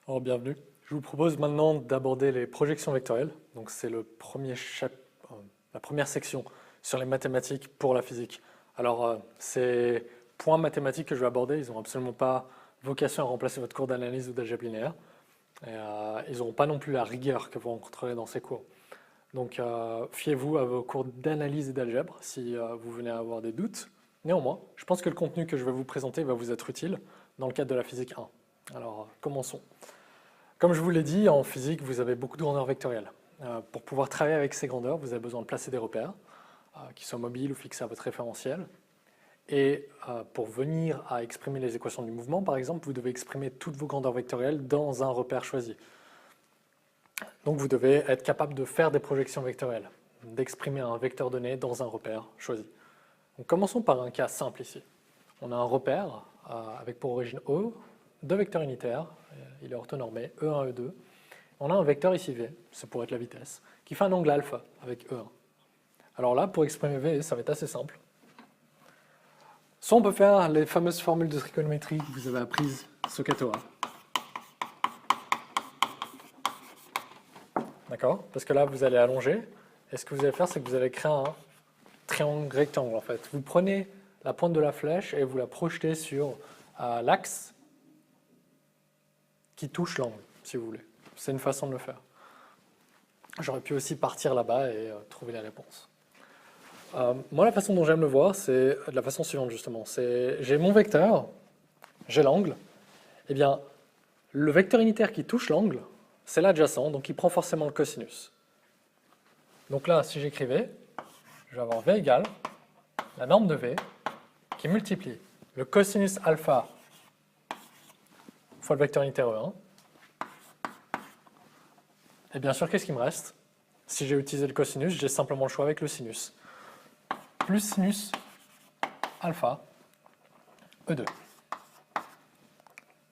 Alors, bienvenue. Je vous propose maintenant d'aborder les projections vectorielles. Donc, c'est la première section sur les mathématiques pour la physique. Alors, ces points mathématiques que je vais aborder, ils n'ont absolument pas vocation à remplacer votre cours d'analyse ou d'algèbre linéaire. Et, ils n'auront pas non plus la rigueur que vous rencontrerez dans ces cours. Donc, fiez-vous à vos cours d'analyse et d'algèbre si vous venez à avoir des doutes. Néanmoins, je pense que le contenu que je vais vous présenter va vous être utile dans le cadre de la physique 1. Alors, commençons. Comme je vous l'ai dit, en physique, vous avez beaucoup de grandeurs vectorielles. Pour pouvoir travailler avec ces grandeurs, vous avez besoin de placer des repères, qui soient mobiles ou fixés à votre référentiel. Et pour venir à exprimer les équations du mouvement, par exemple, vous devez exprimer toutes vos grandeurs vectorielles dans un repère choisi. Donc vous devez être capable de faire des projections vectorielles, d'exprimer un vecteur donné dans un repère choisi. Donc commençons par un cas simple ici. On a un repère avec pour origine O, deux vecteurs unitaires, il est orthonormé, E1, E2. On a un vecteur ici V, ça pourrait être la vitesse, qui fait un angle alpha avec E1. Alors là, pour exprimer V, ça va être assez simple. Soit on peut faire les fameuses formules de trigonométrie que vous avez apprises, SOHCAHTOA. D'accord? Parce que là, vous allez allonger, et ce que vous allez faire, c'est que vous allez créer un triangle rectangle, en fait. Vous prenez la pointe de la flèche et vous la projetez sur l'axe qui touche l'angle, si vous voulez. C'est une façon de le faire. J'aurais pu aussi partir là-bas et trouver la réponse. Moi, la façon dont j'aime le voir, c'est de la façon suivante, justement. J'ai mon vecteur, j'ai l'angle. Eh bien, le vecteur unitaire qui touche l'angle, c'est l'adjacent, donc il prend forcément le cosinus. Donc là, si j'écrivais, je vais avoir V égale la norme de V qui multiplie le cosinus alpha fois le vecteur unitaire E1. Et bien sûr, qu'est-ce qui me reste? Si j'ai utilisé le cosinus, j'ai simplement le choix avec le sinus. Plus sinus alpha E2.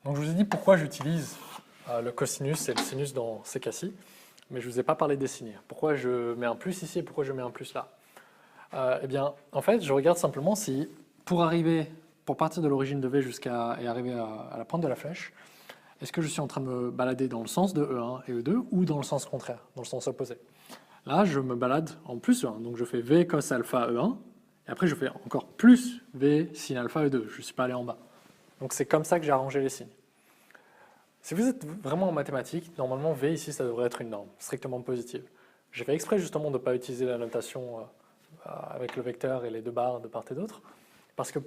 Donc je vous ai dit pourquoi j'utilise le cosinus et le sinus dans ces cas-ci, mais je ne vous ai pas parlé des signes. Pourquoi je mets un plus ici et pourquoi je mets un plus là? Eh bien, en fait, je regarde simplement si, pour partir de l'origine de V et arriver à la pointe de la flèche, est-ce que je suis en train de me balader dans le sens de E1 et E2 ou dans le sens contraire, dans le sens opposé? Là, je me balade en plus E1, donc je fais V cos alpha E1, et après je fais encore plus V sin alpha E2, je ne suis pas allé en bas. Donc c'est comme ça que j'ai arrangé les signes. Si vous êtes vraiment en mathématiques, normalement V ici, ça devrait être une norme, strictement positive. J'ai fait exprès justement de ne pas utiliser la notation avec le vecteur et les deux barres de part et d'autre, parce que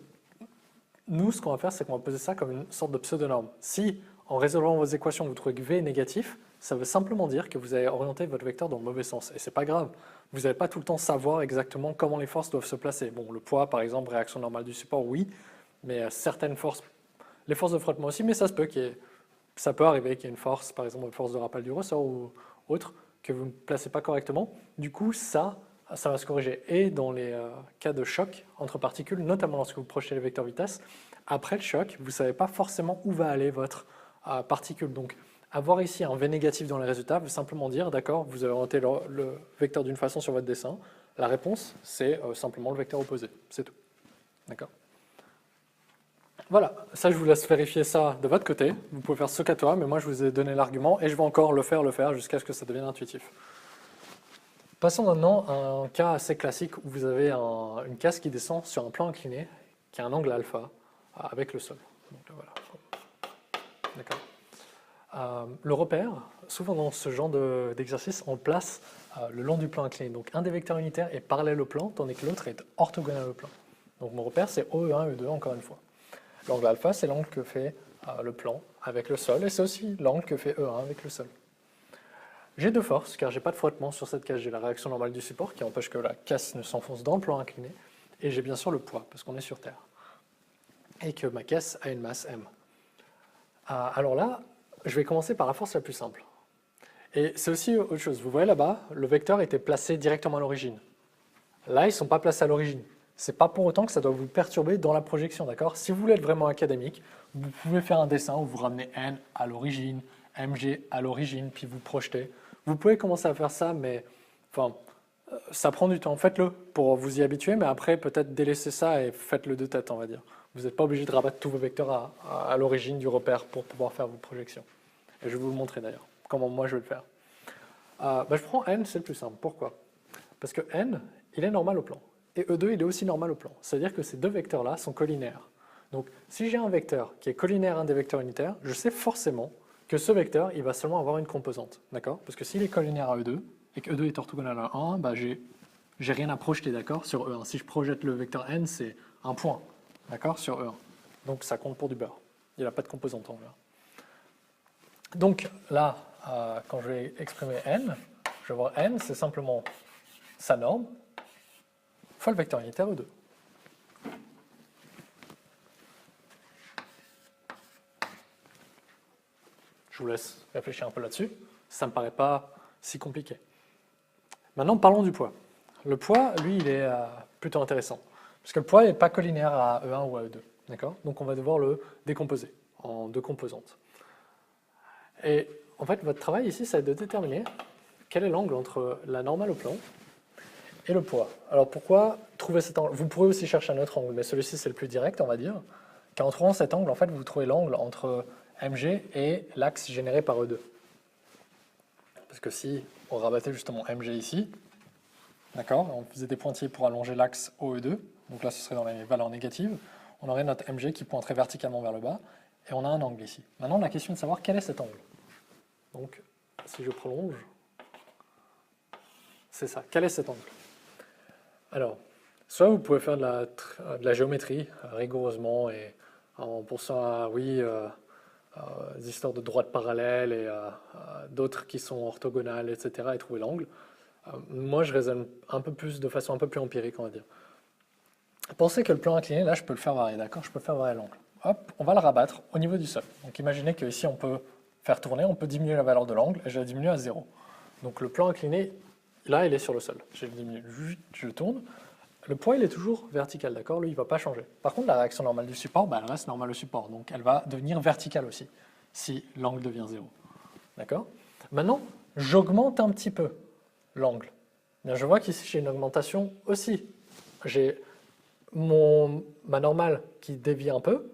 nous, ce qu'on va faire, c'est qu'on va poser ça comme une sorte de pseudo-norme. Si, en résolvant vos équations, vous trouvez que V est négatif, ça veut simplement dire que vous avez orienté votre vecteur dans le mauvais sens. Et c'est pas grave. Vous n'allez pas tout le temps savoir exactement comment les forces doivent se placer. Bon, le poids, par exemple, réaction normale du support, oui, mais certaines forces, les forces de frottement aussi, mais ça peut arriver qu'il y ait une force, par exemple, une force de rappel du ressort ou autre, que vous ne placez pas correctement. Du coup, ça va se corriger. Et dans les cas de choc entre particules, notamment lorsque vous projetez les vecteurs vitesse, après le choc, vous ne savez pas forcément où va aller votre particule. Donc, avoir ici un V négatif dans les résultats veut simplement dire, d'accord, vous avez orienté le vecteur d'une façon sur votre dessin. La réponse, c'est simplement le vecteur opposé. C'est tout. D'accord? Voilà, ça je vous laisse vérifier ça de votre côté. Vous pouvez faire ce qu'à toi, mais moi je vous ai donné l'argument et je vais encore le faire jusqu'à ce que ça devienne intuitif. Passons maintenant à un cas assez classique où vous avez une casse qui descend sur un plan incliné qui a un angle alpha avec le sol. Donc là, voilà. D'accord. Le repère, souvent dans ce genre d'exercice, on le place le long du plan incliné. Donc un des vecteurs unitaires est parallèle au plan, tandis que l'autre est orthogonal au plan. Donc mon repère c'est OE1, E2 encore une fois. L'angle alpha, c'est l'angle que fait le plan avec le sol, et c'est aussi l'angle que fait E1 avec le sol. J'ai deux forces, car j'ai pas de frottement sur cette casse. J'ai la réaction normale du support, qui empêche que la casse ne s'enfonce dans le plan incliné, et j'ai bien sûr le poids, parce qu'on est sur Terre, et que ma caisse a une masse m. Alors là, je vais commencer par la force la plus simple. Et c'est aussi autre chose. Vous voyez là-bas, le vecteur était placé directement à l'origine. Là, ils ne sont pas placés à l'origine. Ce n'est pas pour autant que ça doit vous perturber dans la projection, d'accord? Si vous voulez être vraiment académique, vous pouvez faire un dessin où vous ramenez n à l'origine, mg à l'origine, puis vous projetez. Vous pouvez commencer à faire ça, mais enfin, ça prend du temps. Faites-le pour vous y habituer, mais après, peut-être délaissez ça et faites-le de tête, on va dire. Vous n'êtes pas obligé de rabattre tous vos vecteurs à l'origine du repère pour pouvoir faire vos projections. Et je vais vous le montrer d'ailleurs, comment moi je vais le faire. Je prends n, c'est le plus simple. Pourquoi? Parce que n, il est normal au plan. Et E2, il est aussi normal au plan. C'est-à-dire que ces deux vecteurs-là sont collinaires. Donc, si j'ai un vecteur qui est collinaire à un des vecteurs unitaires, je sais forcément que ce vecteur, il va seulement avoir une composante. D'accord? Parce que s'il est collinaire à E2, et que E2 est orthogonal à 1, j'ai rien à projeter, d'accord, sur E1. Si je projette le vecteur n, c'est un point, d'accord, sur E1. Donc, ça compte pour du beurre. Il n'a pas de composante en E1. Donc, là, quand je vais exprimer n, je vais voir n, c'est simplement sa norme fois le vecteur unitaire E2. Je vous laisse réfléchir un peu là-dessus. Ça ne me paraît pas si compliqué. Maintenant, parlons du poids. Le poids, lui, il est plutôt intéressant. Parce que le poids n'est pas collinaire à E1 ou à E2. D'accord? Donc, on va devoir le décomposer en deux composantes. Et en fait, votre travail ici, ça va être de déterminer quel est l'angle entre la normale au plan et le poids. Alors, pourquoi trouver cet angle? Vous pourrez aussi chercher un autre angle, mais celui-ci, c'est le plus direct, on va dire. Car en trouvant cet angle, en fait, vous trouvez l'angle entre mg et l'axe généré par E2. Parce que si on rabattait justement mg ici, d'accord, on faisait des pointillés pour allonger l'axe OE2, donc là ce serait dans les valeurs négatives, on aurait notre mg qui pointerait verticalement vers le bas, et on a un angle ici. Maintenant, la question est de savoir quel est cet angle. Donc, si je prolonge, c'est ça. Quel est cet angle? Alors, soit vous pouvez faire de la géométrie rigoureusement et en pensant à, oui, des histoires de droite parallèle et d'autres qui sont orthogonales, etc., et trouver l'angle. Moi, je raisonne un peu plus, de façon un peu plus empirique, on va dire. Pensez que le plan incliné, là, je peux le faire varier, d'accord? Je peux faire varier l'angle. Hop, on va le rabattre au niveau du sol. Donc, imaginez qu'ici, on peut faire tourner, on peut diminuer la valeur de l'angle, et je la diminue à 0. Donc, le plan incliné, là, il est sur le sol. Je le diminue, je tourne. Le poids, il est toujours vertical, d'accord? Lui, il ne va pas changer. Par contre, la réaction normale du support, elle reste normale au support. Donc, elle va devenir verticale aussi, si l'angle devient 0. D'accord? Maintenant, j'augmente un petit peu l'angle. Je vois qu'ici, j'ai une augmentation aussi. J'ai ma normale qui dévie un peu.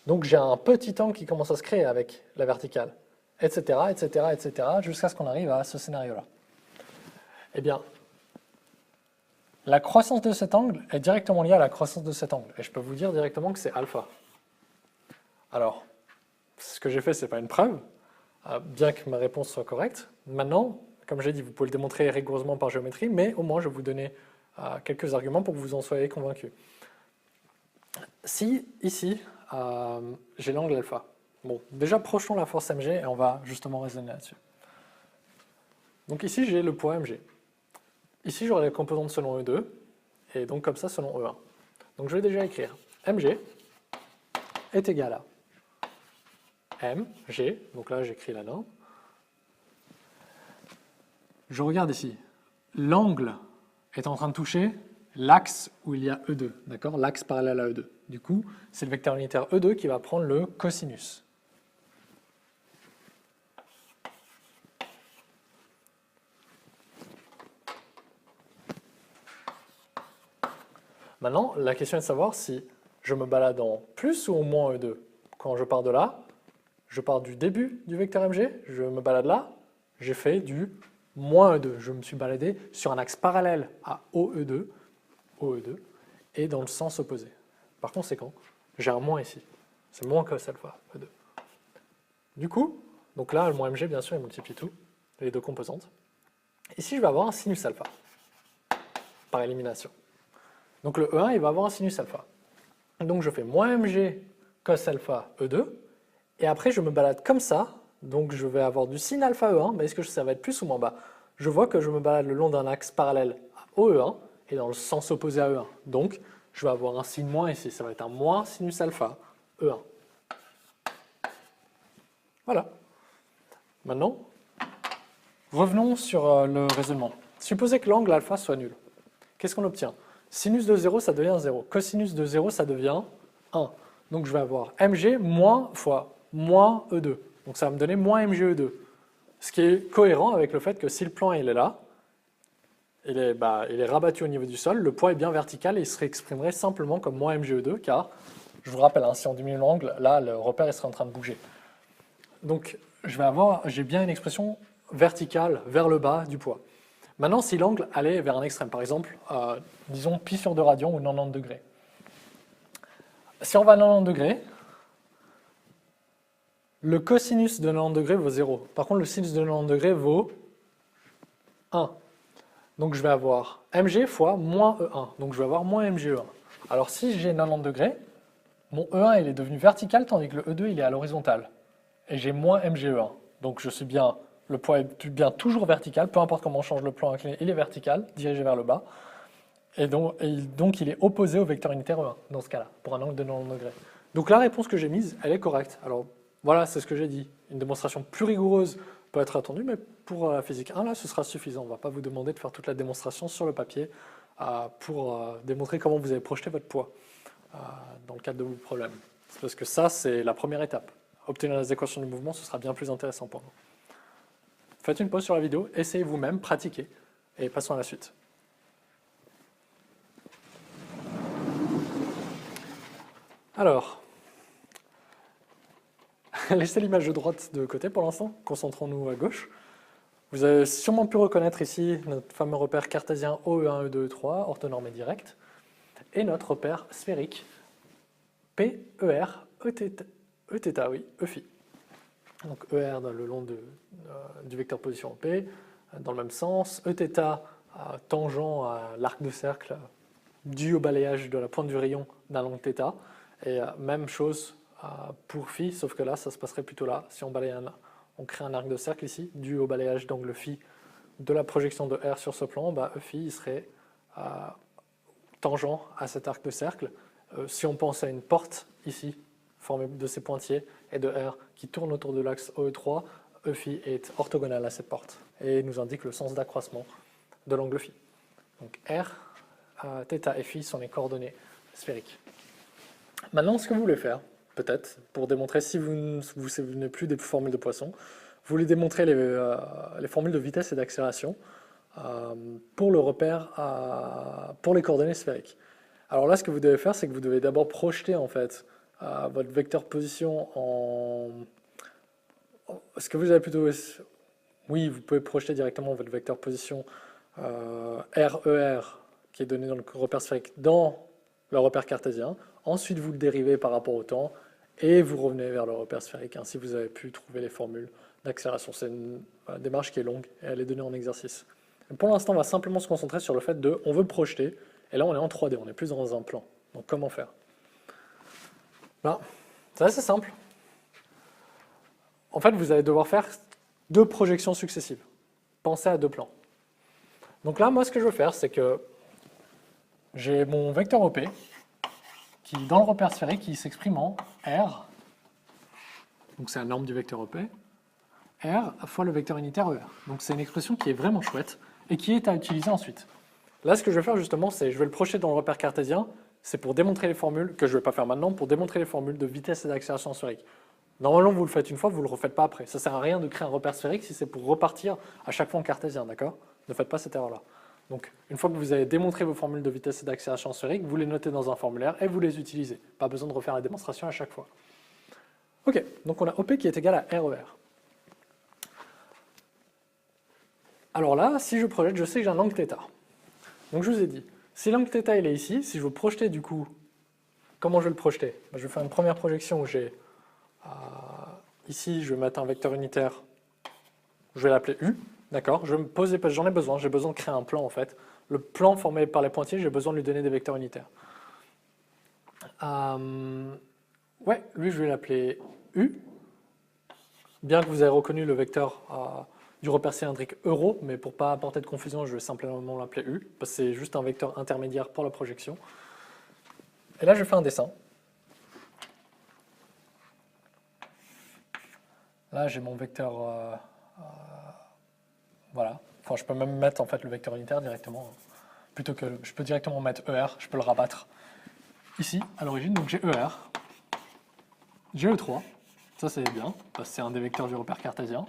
Donc, j'ai un petit angle qui commence à se créer avec la verticale, etc., etc., etc., jusqu'à ce qu'on arrive à ce scénario-là. Eh bien, la croissance de cet angle est directement liée à la croissance de cet angle. Et je peux vous dire directement que c'est alpha. Alors, ce que j'ai fait, ce n'est pas une preuve, bien que ma réponse soit correcte. Maintenant, comme j'ai dit, vous pouvez le démontrer rigoureusement par géométrie, mais au moins je vais vous donner quelques arguments pour que vous en soyez convaincus. Si, ici, j'ai l'angle alpha, bon, déjà projetons la force mg et on va justement raisonner là-dessus. Donc ici, j'ai le poids mg. Ici, j'aurai les composantes selon E2, et donc comme ça selon E1. Donc je vais déjà écrire mg est égal à mg, donc là j'écris la norme. Je regarde ici, l'angle est en train de toucher l'axe où il y a E2, d'accord? L'axe parallèle à E2. Du coup, c'est le vecteur unitaire E2 qui va prendre le cosinus. Maintenant, la question est de savoir si je me balade en plus ou en moins E2. Quand je pars de là, je pars du début du vecteur mg, je me balade là, j'ai fait du moins E2. Je me suis baladé sur un axe parallèle à OE2, et dans le sens opposé. Par conséquent, j'ai un moins ici. C'est moins cos alpha, E2. Du coup, donc là, le moins mg, bien sûr, il multiplie tout, les deux composantes. Ici, je vais avoir un sinus alpha, par élimination. Donc le E1, il va avoir un sinus alpha. Donc je fais moins mg cos alpha E2, et après je me balade comme ça, donc je vais avoir du sin alpha E1, mais est-ce que ça va être plus ou moins bas? Je vois que je me balade le long d'un axe parallèle à OE1, et dans le sens opposé à E1. Donc je vais avoir un sin moins ici, ça va être un moins sinus alpha E1. Voilà. Maintenant, revenons sur le raisonnement. Supposez que l'angle alpha soit nul. Qu'est-ce qu'on obtient? Sinus de 0, ça devient 0. Cosinus de 0, ça devient 1. Donc je vais avoir mg moins fois moins E2. Donc ça va me donner moins mge2. Ce qui est cohérent avec le fait que si le plan il est là, il est rabattu au niveau du sol, le poids est bien vertical et il se réexprimerait simplement comme moins mge2, car, je vous rappelle, hein, si on diminue l'angle, là le repère il serait en train de bouger. Donc j'ai bien une expression verticale vers le bas du poids. Maintenant, si l'angle allait vers un extrême, par exemple, disons pi sur 2 radians ou 90 degrés. Si on va à 90 degrés, le cosinus de 90 degrés vaut 0. Par contre, le sinus de 90 degrés vaut 1. Donc je vais avoir mg fois moins E1. Donc je vais avoir moins mg-E1. Alors si j'ai 90 degrés, mon E1 il est devenu vertical tandis que le E2 il est à l'horizontale. Et j'ai moins mg-E1. Donc le poids est bien toujours vertical, peu importe comment on change le plan incliné, il est vertical, dirigé vers le bas. Et donc il est opposé au vecteur unitaire E1 dans ce cas-là, pour un angle de 90 degrés. Donc la réponse que j'ai mise, elle est correcte. Alors voilà, c'est ce que j'ai dit. Une démonstration plus rigoureuse peut être attendue, mais pour la physique 1, là, ce sera suffisant. On ne va pas vous demander de faire toute la démonstration sur le papier pour démontrer comment vous avez projeté votre poids dans le cadre de vos problèmes. C'est parce que ça, c'est la première étape. Obtenir les équations du mouvement, ce sera bien plus intéressant pour nous. Faites une pause sur la vidéo, essayez vous-même, pratiquez, et passons à la suite. Alors, laissez l'image de droite de côté pour l'instant, concentrons-nous à gauche. Vous avez sûrement pu reconnaître ici notre fameux repère cartésien OE1, E2, E3, orthonormé direct, et notre repère sphérique P, ER, Eθ, oui, Eφ. Donc ER le long du vecteur position P, dans le même sens, Eθ tangent à l'arc de cercle dû au balayage de la pointe du rayon d'un angle θ, et même chose pour Φ, sauf que là, ça se passerait plutôt là. Si on on crée un arc de cercle ici, dû au balayage d'angle Φ de la projection de R sur ce plan, Eφ il serait tangent à cet arc de cercle. Si on pense à une porte ici, formée de ces pointiers et de R qui tourne autour de l'axe OE3, Eφ est orthogonal à cette porte et nous indique le sens d'accroissement de l'angle Φ. Donc R, θ et Φ sont les coordonnées sphériques. Maintenant, ce que vous voulez faire, peut-être, pour démontrer si vous ne vous souvenez plus des formules de Poisson, vous voulez démontrer les formules de vitesse et d'accélération pour le repère, pour les coordonnées sphériques. Alors là, ce que vous devez faire, c'est que vous devez d'abord projeter en fait votre vecteur position en... Est-ce que vous avez plutôt... Oui, vous pouvez projeter directement votre vecteur position RER, qui est donné dans le repère sphérique, dans le repère cartésien. Ensuite, vous le dérivez par rapport au temps et vous revenez vers le repère sphérique. Ainsi, vous avez pu trouver les formules d'accélération. C'est une démarche qui est longue et elle est donnée en exercice. Pour l'instant, on va simplement se concentrer sur le fait de, on veut projeter, et là on est en 3D, on est plus dans un plan. Donc comment faire? C'est assez simple. En fait, vous allez devoir faire 2 projections successives. Pensez à 2 plans. Donc là, moi, ce que je veux faire, c'est que j'ai mon vecteur OP, qui, dans le repère sphérique, qui s'exprime en R, donc c'est la norme du vecteur OP, R fois le vecteur unitaire ER. Donc c'est une expression qui est vraiment chouette et qui est à utiliser ensuite. Là, ce que je vais faire justement, c'est je vais le projeter dans le repère cartésien, c'est pour démontrer les formules, que je ne vais pas faire maintenant, pour démontrer les formules de vitesse et d'accélération sphérique. Normalement, vous le faites une fois, vous ne le refaites pas après. Ça ne sert à rien de créer un repère sphérique si c'est pour repartir à chaque fois en cartésien, d'accord? Ne faites pas cette erreur-là. Donc, une fois que vous avez démontré vos formules de vitesse et d'accélération sphérique, vous les notez dans un formulaire et vous les utilisez. Pas besoin de refaire la démonstration à chaque fois. Ok, donc on a OP qui est égal à RER. Alors là, si je projette, je sais que j'ai un angle θ. Donc je vous ai dit, si l'angle θ il est ici, si je veux projeter du coup, comment je vais le projeter? Je vais faire une première projection où j'ai, ici je vais mettre un vecteur unitaire, je vais l'appeler U, d'accord? Je vais me poser, parce que j'en ai besoin de créer un plan en fait. Le plan formé par les pointillés, j'ai besoin de lui donner des vecteurs unitaires. Ouais, lui je vais l'appeler U, bien que vous ayez reconnu le vecteur du repère cylindrique euro, mais pour ne pas apporter de confusion, je vais simplement l'appeler U, parce que c'est juste un vecteur intermédiaire pour la projection. Et là, je fais un dessin. Là, j'ai mon vecteur... voilà. Enfin, je peux même mettre en fait, le vecteur unitaire directement. Plutôt que... Je peux directement mettre ER, je peux le rabattre ici, à l'origine. Donc j'ai ER, j'ai E3, ça c'est bien, parce que c'est un des vecteurs du repère cartésien.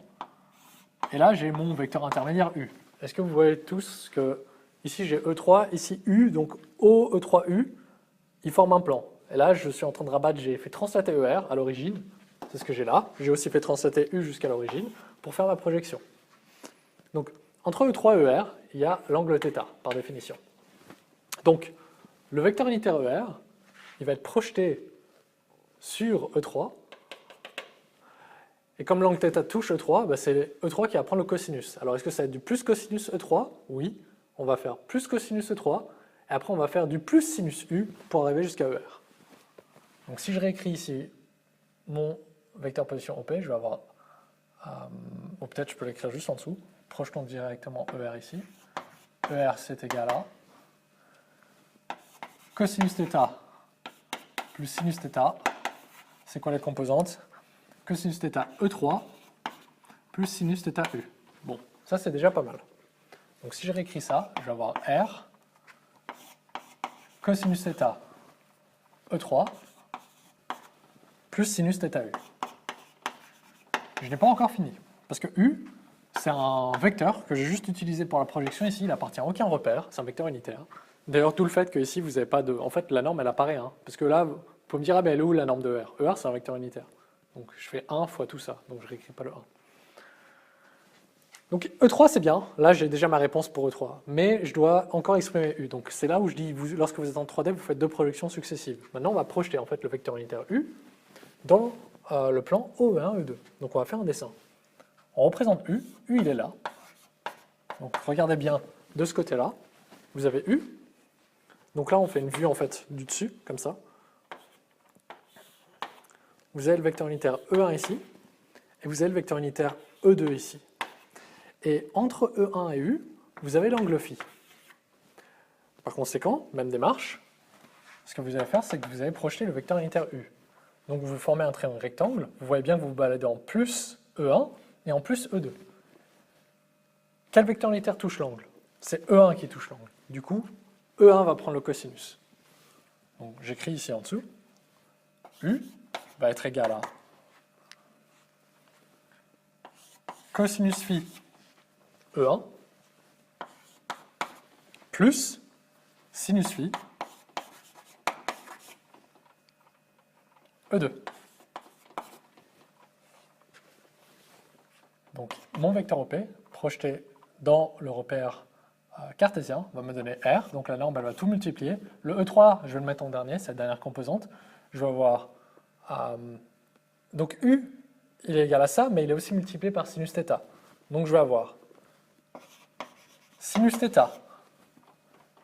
Et là, j'ai mon vecteur intermédiaire U. Est-ce que vous voyez tous que ici j'ai E3, ici U, donc O, E3, U, ils forment un plan. Et là, je suis en train de rabattre, j'ai fait translater ER à l'origine c'est ce que j'ai là. J'ai aussi fait translater U jusqu'à l'origine pour faire ma projection. Donc, entre E3 et ER, il y a l'angle θ, par définition. Donc, le vecteur unitaire ER, il va être projeté sur E3. Et comme l'angle θ touche E3, bah c'est E3 qui va prendre le cosinus. Alors, est-ce que ça va être du plus cosinus E3? Oui. On va faire plus cosinus E3. Et après, on va faire du plus sinus U pour arriver jusqu'à ER. Donc, si je réécris ici mon vecteur position OP, je vais avoir... ou peut-être je peux l'écrire juste en dessous. Projetons directement ER ici. ER, c'est égal à cosinus θ plus sinus θ. C'est quoi les composantes? Cosinus θ E3 plus sinus θ U. Bon, ça c'est déjà pas mal. Donc si je réécris ça, je vais avoir R cosinus θ E3 plus sinus θ U. Je n'ai pas encore fini, parce que U, c'est un vecteur que j'ai juste utilisé pour la projection. Ici, il appartient à aucun repère, c'est un vecteur unitaire. D'ailleurs, tout le fait que ici, vous n'avez pas de... En fait, la norme, elle apparaît, hein, parce que là, vous pouvez me dire, ah ben, elle est où la norme de ER? ER, c'est un vecteur unitaire. Donc, je fais 1 fois tout ça, donc je ne réécris pas le 1. Donc, E3, c'est bien. Là, j'ai déjà ma réponse pour E3. Mais je dois encore exprimer U. Donc, c'est là où je dis, lorsque vous êtes en 3D, vous faites 2 projections successives. Maintenant, on va projeter, en fait, le vecteur unitaire U dans le plan OE1, E2. Donc, on va faire un dessin. On représente U. U, il est là. Donc, regardez bien de ce côté-là. Vous avez U. Donc là, on fait une vue, en fait, du dessus, comme ça. Vous avez le vecteur unitaire E1 ici. Et vous avez le vecteur unitaire E2 ici. Et entre E1 et U, vous avez l'angle phi. Par conséquent, même démarche, ce que vous allez faire, c'est que vous allez projeter le vecteur unitaire U. Donc vous formez un triangle rectangle, vous voyez bien que vous vous baladez en plus E1 et en plus E2. Quel vecteur unitaire touche l'angle? C'est E1 qui touche l'angle. Du coup, E1 va prendre le cosinus. Donc j'écris ici en dessous, U va être égal à cosinus phi E1 plus sinus phi E2. Donc mon vecteur OP projeté dans le repère cartésien va me donner R, donc la norme elle va tout multiplier. Le E3, je vais le mettre en dernier, c'est la dernière composante. Je vais avoir donc U, il est égal à ça, mais il est aussi multiplié par sinus θ. Donc je vais avoir sinus θ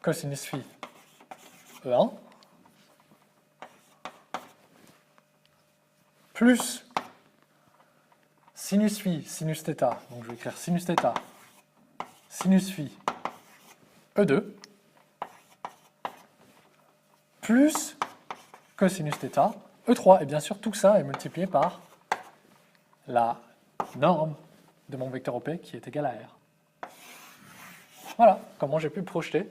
cosinus phi E1 plus sinus phi sinus θ, donc je vais écrire sinus θ sinus phi E2 plus cosinus θ E3, et bien sûr tout ça est multiplié par la norme de mon vecteur OP qui est égale à R. Voilà comment j'ai pu projeter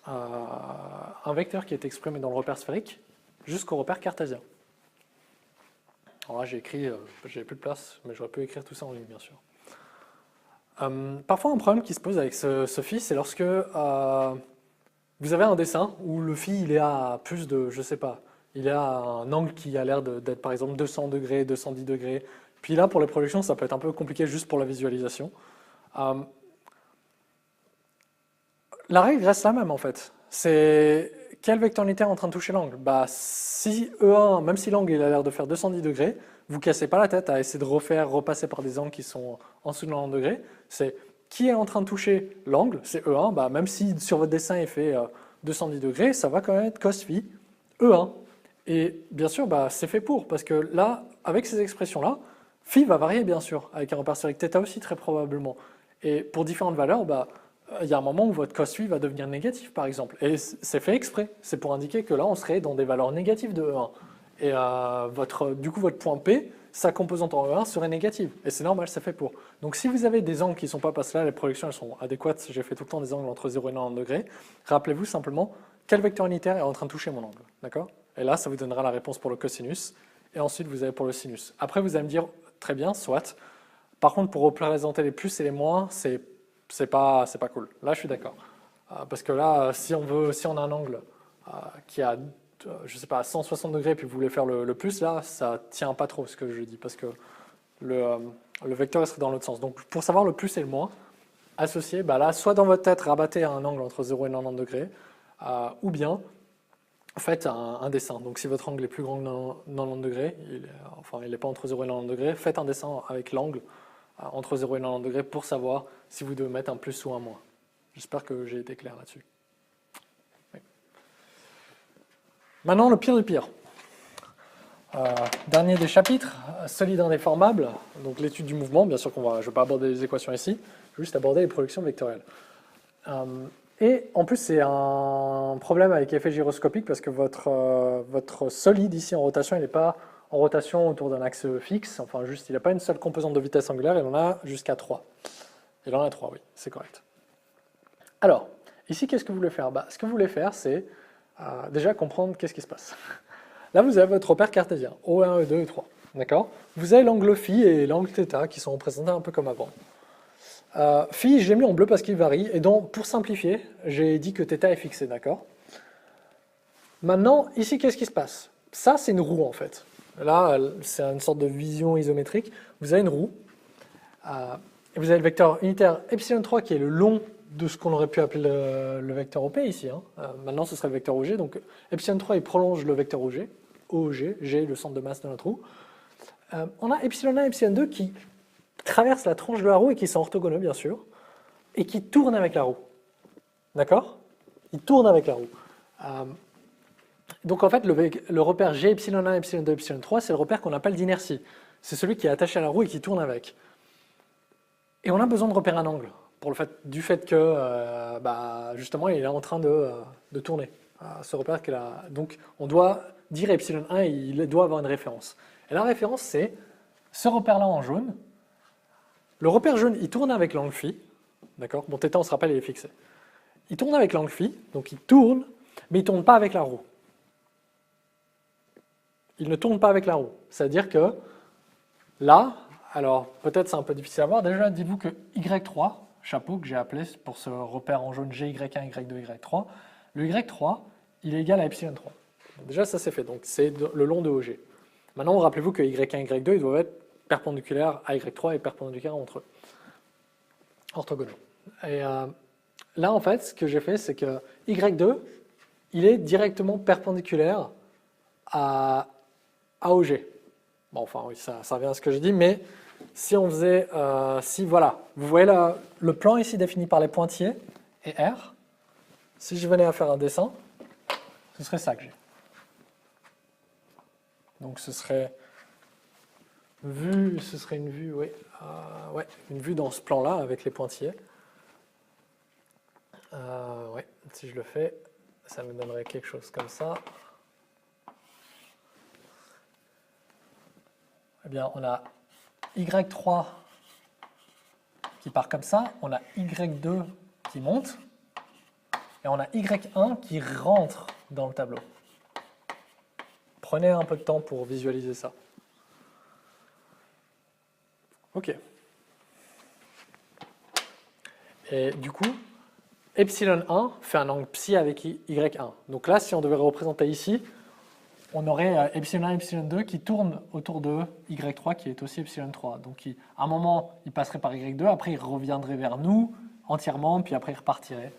un vecteur qui est exprimé dans le repère sphérique jusqu'au repère cartésien. Alors là j'ai écrit, j'avais plus de place, mais j'aurais pu écrire tout ça en ligne bien sûr. Parfois un problème qui se pose avec ce phi, c'est lorsque vous avez un dessin où le phi il est à plus de, je sais pas, il est à un angle qui a l'air d'être par exemple 200 degrés, 210 degrés. Puis là pour les projections ça peut être un peu compliqué juste pour la visualisation. La règle reste la même en fait. C'est quel vecteur unitaire est en train de toucher l'angle? Bah, si E1, même si l'angle il a l'air de faire 210 degrés, vous ne cassez pas la tête à essayer de repasser par des angles qui sont en dessous de 90 degrés. C'est qui est en train de toucher l'angle? C'est E1. Bah, même si sur votre dessin il fait 210 degrés, ça va quand même être cos phi E1. Et bien sûr, bah, c'est fait pour, parce que là, avec ces expressions-là, phi va varier bien sûr, avec un repère sphérique θ aussi très probablement. Et pour différentes valeurs, bah, il y a un moment où votre cos phi va devenir négatif, par exemple. Et c'est fait exprès. C'est pour indiquer que là, on serait dans des valeurs négatives de E1. Et du coup, votre point P, sa composante en E1 serait négative. Et c'est normal, c'est fait pour. Donc si vous avez des angles qui ne sont pas passés là, les projections elles sont adéquates. J'ai fait tout le temps des angles entre 0 et 90 degrés. Rappelez-vous simplement quel vecteur unitaire est en train de toucher mon angle. D'accord? Et là, ça vous donnera la réponse pour le cosinus. Et ensuite, vous avez pour le sinus. Après, vous allez me dire, très bien, soit. Par contre, pour représenter les plus et les moins, c'est pas cool. Là, je suis d'accord. Parce que là, si on a un angle qui a je sais pas, à 160 degrés, puis vous voulez faire le plus, là, ça tient pas trop ce que je dis, parce que le vecteur serait dans l'autre sens. Donc pour savoir le plus et le moins, associé, bah là, soit dans votre tête, rabattez à un angle entre 0 et 90 degrés, ou bien faites un dessin. Donc si votre angle est plus grand que 90 degrés, il n'est pas entre 0 et 90 degrés, faites un dessin avec l'angle entre 0 et 90 degrés pour savoir si vous devez mettre un plus ou un moins. J'espère que j'ai été clair là-dessus. Oui. Maintenant, le pire du pire. Dernier des chapitres, solide indéformable, donc l'étude du mouvement. Bien sûr je ne vais pas aborder les équations ici, je vais juste aborder les projections vectorielles. Et en plus, c'est un problème avec effet gyroscopique parce que votre solide ici en rotation, il n'est pas en rotation autour d'un axe fixe, enfin juste, il n'a pas une seule composante de vitesse angulaire, il en a jusqu'à 3. Il en a 3, oui, c'est correct. Alors, ici, qu'est-ce que vous voulez faire? Ce que vous voulez faire, c'est déjà comprendre qu'est-ce qui se passe. Là, vous avez votre repère cartésien, O1, E2, E3. D'accord? Vous avez l'angle phi et l'angle θ qui sont représentés un peu comme avant. Phi, je l'ai mis en bleu parce qu'il varie, et donc, pour simplifier, j'ai dit que θ est fixé, d'accord? Maintenant, ici, qu'est-ce qui se passe? Ça, c'est une roue, en fait. Là, c'est une sorte de vision isométrique. Vous avez une roue, et vous avez le vecteur unitaire ε3 qui est le long de ce qu'on aurait pu appeler le vecteur OP ici. Maintenant, ce serait le vecteur OG. Donc, ε3, il prolonge le vecteur OG. OG, G, le centre de masse de notre roue. On a ε1 et ε2 qui traversent la tranche de la roue et qui sont orthogonaux, bien sûr, et qui tournent avec la roue. D'accord? Ils tournent avec la roue. Donc, en fait, le repère G, ε1, ε2, ε3, c'est le repère qu'on appelle d'inertie. C'est celui qui est attaché à la roue et qui tourne avec. Et on a besoin de repérer un angle, du fait que, justement, il est en train de tourner. Ce repère qu'il a. Donc, on doit dire ε1, il doit avoir une référence. Et la référence, c'est ce repère-là en jaune. Le repère jaune, il tourne avec l'angle phi. D'accord? Bon, θ, on se rappelle, il est fixé. Il tourne avec l'angle phi, donc il tourne, mais il ne tourne pas avec la roue. Il ne tourne pas avec la roue. C'est-à-dire que là, alors peut-être c'est un peu difficile à voir, déjà dites-vous que Y3, chapeau que j'ai appelé pour ce repère en jaune GY1, Y2, Y3, le Y3, il est égal à ε3. Déjà ça c'est fait, donc c'est le long de OG. Maintenant rappelez-vous que Y1, Y2, ils doivent être perpendiculaires à Y3 et perpendiculaires entre eux. Orthogonaux. Et là en fait, ce que j'ai fait, c'est que Y2, il est directement perpendiculaire à OG. Bon, enfin, oui, ça revient à ce que je dis, mais si on faisait, voilà, vous voyez le plan ici défini par les pointillés et R, si je venais à faire un dessin, ce serait ça que j'ai. Donc ce serait une vue, oui, une vue dans ce plan-là avec les pointillés. Ouais, si je le fais, ça me donnerait quelque chose comme ça. Eh bien, on a Y3 qui part comme ça, on a Y2 qui monte, et on a Y1 qui rentre dans le tableau. Prenez un peu de temps pour visualiser ça. Ok. Et du coup, ε1 fait un angle psi avec Y1. Donc là, si on devait représenter ici, on aurait ε1, ε2 qui tournent autour de Y3 qui est aussi ε3. Donc à un moment, il passerait par Y2, après il reviendrait vers nous entièrement, puis après il repartirait.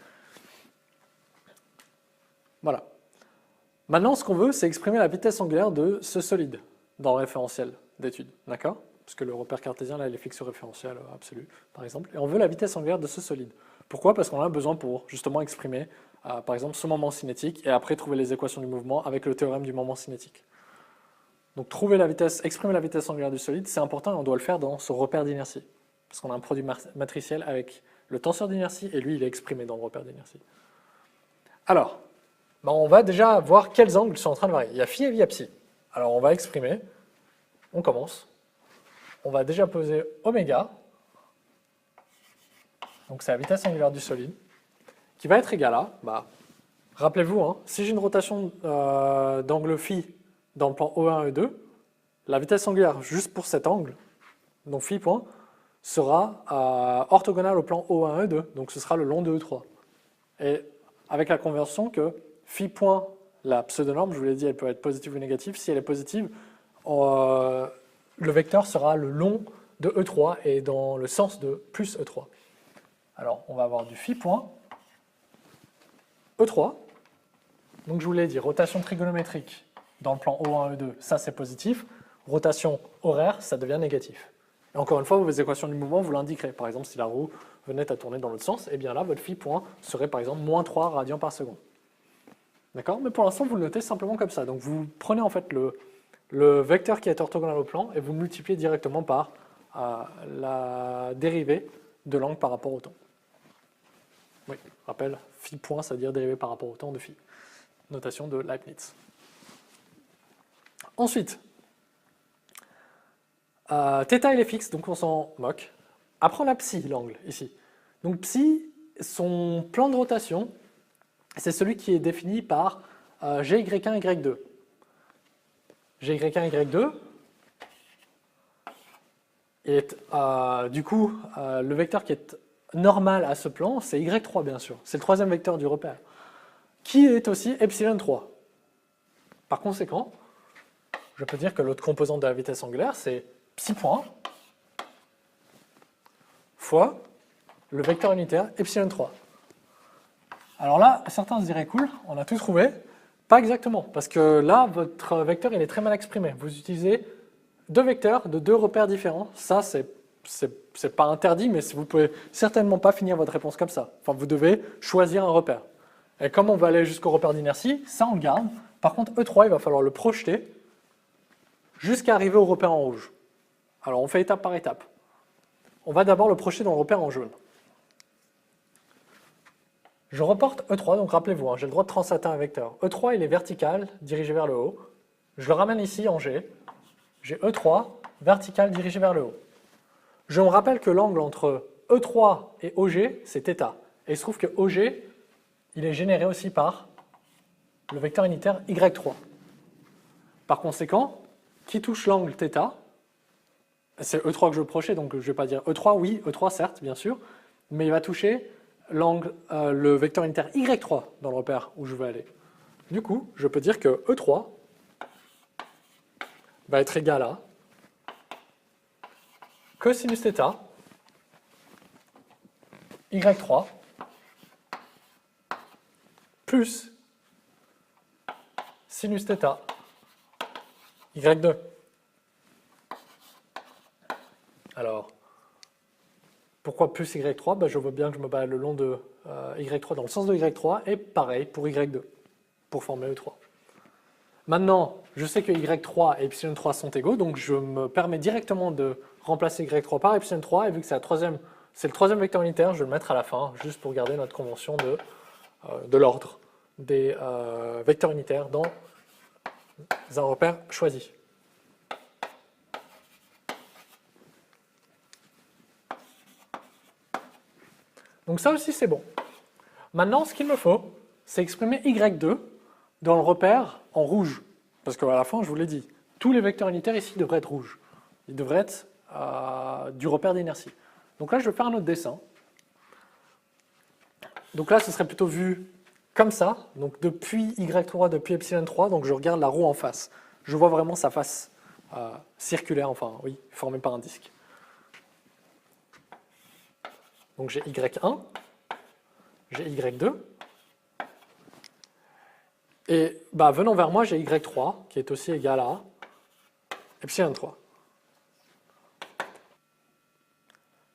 Voilà. Maintenant, ce qu'on veut, c'est exprimer la vitesse angulaire de ce solide dans le référentiel d'étude. D'accord? Parce que le repère cartésien, là, il est fixe au référentiel absolu, par exemple. Et on veut la vitesse angulaire de ce solide. Pourquoi? Parce qu'on a besoin pour justement exprimer par exemple ce moment cinétique et après trouver les équations du mouvement avec le théorème du moment cinétique. Donc exprimer la vitesse angulaire du solide, c'est important et on doit le faire dans ce repère d'inertie. Parce qu'on a un produit matriciel avec le tenseur d'inertie et lui il est exprimé dans le repère d'inertie. Alors, on va déjà voir quels angles sont en train de varier. Il y a phi et il y a psi. Alors on va exprimer, on commence. On va déjà poser oméga, donc c'est la vitesse angulaire du solide, qui va être égale à, rappelez-vous, si j'ai une rotation d'angle phi dans le plan O1, E2, la vitesse angulaire juste pour cet angle, donc phi point, sera orthogonale au plan O1, E2, donc ce sera le long de E3. Et avec la convention que phi point, La pseudo-norme, je vous l'ai dit, elle peut être positive ou négative. Si elle est positive, le vecteur sera le long de E3 et dans le sens de plus E3. Alors, on va avoir du phi point E3. Donc, je vous l'ai dit, rotation trigonométrique dans le plan O1, E2, ça c'est positif. Rotation horaire, ça devient négatif. Et encore une fois, vos équations du mouvement vous l'indiquerez. Par exemple, si la roue venait à tourner dans l'autre sens, et bien là, votre phi point serait par exemple moins 3 radians par seconde. D'accord? Mais pour l'instant, vous le notez simplement comme ça. Donc, vous prenez en fait le vecteur qui est orthogonal au plan et vous le multipliez directement par la dérivée de l'angle par rapport au temps. Oui, rappel, phi point, ça veut dire dérivée par rapport au temps de phi. Notation de Leibniz. Ensuite, θ il est fixe, donc on s'en moque. Après, on a psi, l'angle, ici. Donc psi, son plan de rotation, c'est celui qui est défini par GY1, Y2. GY1, Y2, et du coup, le vecteur qui est normal à ce plan, c'est Y3, bien sûr. C'est le troisième vecteur du repère, qui est aussi epsilon 3. Par conséquent, je peux dire que l'autre composante de la vitesse angulaire, c'est psi point fois le vecteur unitaire epsilon 3. Alors là, certains se diraient cool, on a tout trouvé. Pas exactement, parce que là, votre vecteur il est très mal exprimé. Vous utilisez deux vecteurs de deux repères différents. Ça, c'est pas interdit, mais vous pouvez certainement pas finir votre réponse comme ça. Enfin, vous devez choisir un repère. Et comme on va aller jusqu'au repère d'inertie, ça on le garde. Par contre, E3, il va falloir le projeter jusqu'à arriver au repère en rouge. Alors, on fait étape par étape. On va d'abord le projeter dans le repère en jaune. Je reporte E3, donc rappelez-vous, j'ai le droit de translater un vecteur. E3, il est vertical, dirigé vers le haut. Je le ramène ici en G. J'ai E3, vertical, dirigé vers le haut. Je me rappelle que l'angle entre E3 et OG, c'est θ. Et il se trouve que OG, il est généré aussi par le vecteur unitaire Y3. Par conséquent, qui touche l'angle θ, c'est E3 que je veux projeter, donc je ne vais pas dire E3, oui, E3 certes, bien sûr, mais il va toucher l'angle, le vecteur unitaire Y3 dans le repère où je veux aller. Du coup, je peux dire que E3 va être égal à cosinus θ Y3 plus sinus θ Y2. Alors, pourquoi plus Y3 ? Je vois bien que je me bats le long de Y3 dans le sens de Y3 et pareil pour Y2 pour former E3. Maintenant, je sais que Y3 et epsilon3 sont égaux, donc je me permets directement de remplacer Y3 par epsilon3 et vu que c'est le troisième vecteur unitaire, je vais le mettre à la fin juste pour garder notre convention de l'ordre des vecteurs unitaires dans un repère choisi. Donc ça aussi c'est bon. Maintenant, ce qu'il me faut, c'est exprimer Y2 dans le repère en rouge. Parce qu'à la fin, je vous l'ai dit, tous les vecteurs unitaires ici devraient être rouges. Ils devraient être du repère d'inertie. Donc là, je vais faire un autre dessin. Donc là, ce serait plutôt vu comme ça. Donc depuis Y3, depuis epsilon3, donc je regarde la roue en face. Je vois vraiment sa face circulaire, enfin oui, formée par un disque. Donc j'ai Y1, j'ai Y2, et venant vers moi, j'ai Y3, qui est aussi égal à epsilon3.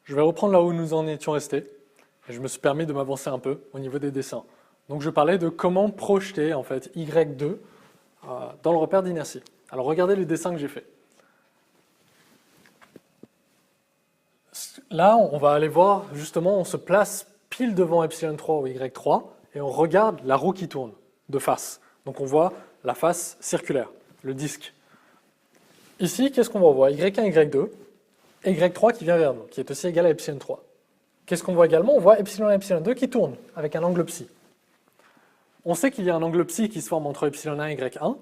Je vais reprendre là où nous en étions restés, et je me suis permis de m'avancer un peu au niveau des dessins. Donc je parlais de comment projeter en fait Y2 dans le repère d'inertie. Alors regardez le dessin que j'ai fait. Là, on va aller voir, justement, on se place pile devant epsilon3 ou Y3 et on regarde la roue qui tourne de face. Donc on voit la face circulaire, le disque. Ici, qu'est-ce qu'on voit ? Y1, Y2, et Y3 qui vient vers nous, qui est aussi égal à epsilon3. Qu'est-ce qu'on voit également ? On voit epsilon et epsilon2 qui tournent avec un angle psi. On sait qu'il y a un angle psi qui se forme entre epsilon1 et Y1.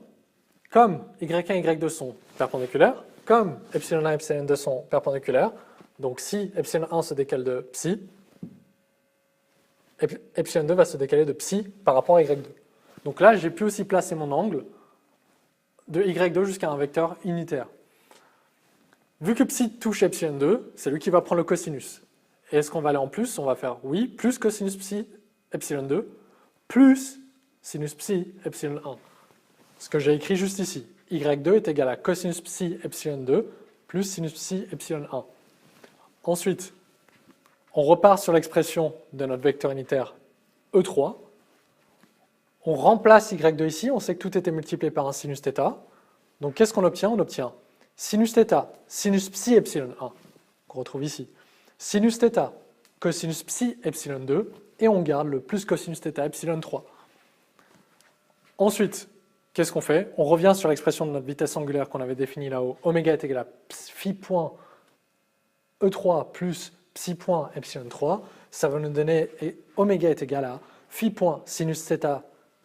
Comme Y1 et Y2 sont perpendiculaires, comme epsilon1 et epsilon2 sont perpendiculaires, donc si epsilon1 se décale de psi, epsilon2 va se décaler de psi par rapport à Y2. Donc là, j'ai pu aussi placer mon angle de y2 jusqu'à un vecteur unitaire. Vu que psi touche epsilon 2, c'est lui qui va prendre le cosinus. Et est-ce qu'on va aller en plus? On va faire, oui, plus cosinus psi epsilon 2, plus sinus psi epsilon 1. Ce que j'ai écrit juste ici. y2 est égal à cosinus psi epsilon 2 plus sinus psi epsilon 1. Ensuite, on repart sur l'expression de notre vecteur unitaire E3. On remplace y2 ici, on sait que tout était multiplié par un sinus θ. Donc qu'est-ce qu'on obtient? On obtient sinus θ, sinus psi epsilon 1, qu'on retrouve ici. Sinus θ, cosinus psi epsilon 2, et on garde le plus cosinus θ epsilon 3. Ensuite, qu'est-ce qu'on fait? On revient sur l'expression de notre vitesse angulaire qu'on avait définie là-haut. Oméga est égal à phi point E3 plus psi point epsilon 3. Ça va nous donner, et oméga est égal à phi point sinus θ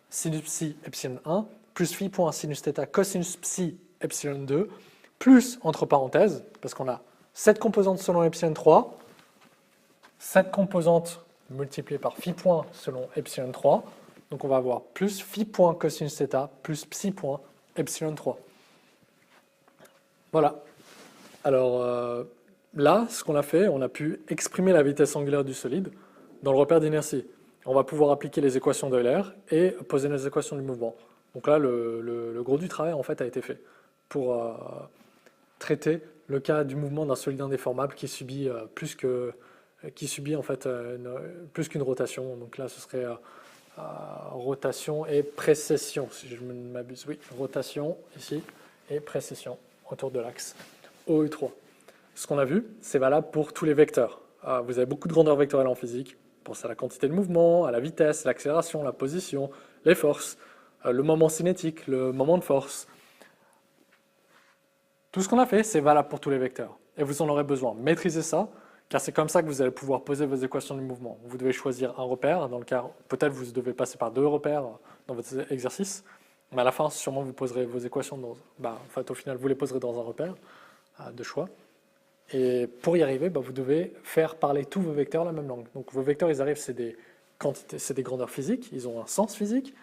sinus psi epsilon 1 plus phi point sinus θ cosinus psi epsilon 2 plus, entre parenthèses, parce qu'on a cette composante selon epsilon 3, cette composante multipliée par phi point selon epsilon 3, donc on va avoir plus phi point cosinus θ plus psi point epsilon 3. Voilà. Alors là, ce qu'on a fait, on a pu exprimer la vitesse angulaire du solide dans le repère d'inertie. On va pouvoir appliquer les équations d'Euler et poser les équations du mouvement. Donc là, le gros du travail en fait a été fait pour traiter le cas du mouvement d'un solide indéformable qui subit plus qu'une rotation. Donc là, ce serait rotation et précession, si je ne m'abuse. Oui, rotation ici et précession autour de l'axe OE3. Ce qu'on a vu, c'est valable pour tous les vecteurs. Vous avez beaucoup de grandeur vectorielle en physique. Pensez à la quantité de mouvement, à la vitesse, l'accélération, la position, les forces, le moment cinétique, le moment de force. Tout ce qu'on a fait, c'est valable pour tous les vecteurs. Et vous en aurez besoin. Maîtrisez ça, car c'est comme ça que vous allez pouvoir poser vos équations du mouvement. Vous devez choisir un repère, dans le cas, peut-être vous devez passer par 2 repères dans votre exercice, mais à la fin, sûrement vous poserez vos équations au final, vous les poserez dans un repère de choix. Et pour y arriver, vous devez faire parler tous vos vecteurs la même langue. Donc vos vecteurs, ils arrivent, c'est des quantités, c'est des grandeurs physiques, ils ont un sens physique,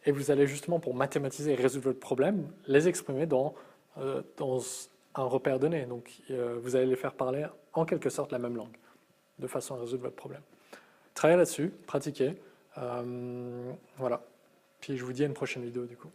et vous allez justement, pour mathématiser et résoudre votre problème, les exprimer dans un repère donné. Donc vous allez les faire parler en quelque sorte la même langue, de façon à résoudre votre problème. Travaillez là-dessus, pratiquez. Voilà. Puis je vous dis à une prochaine vidéo du coup.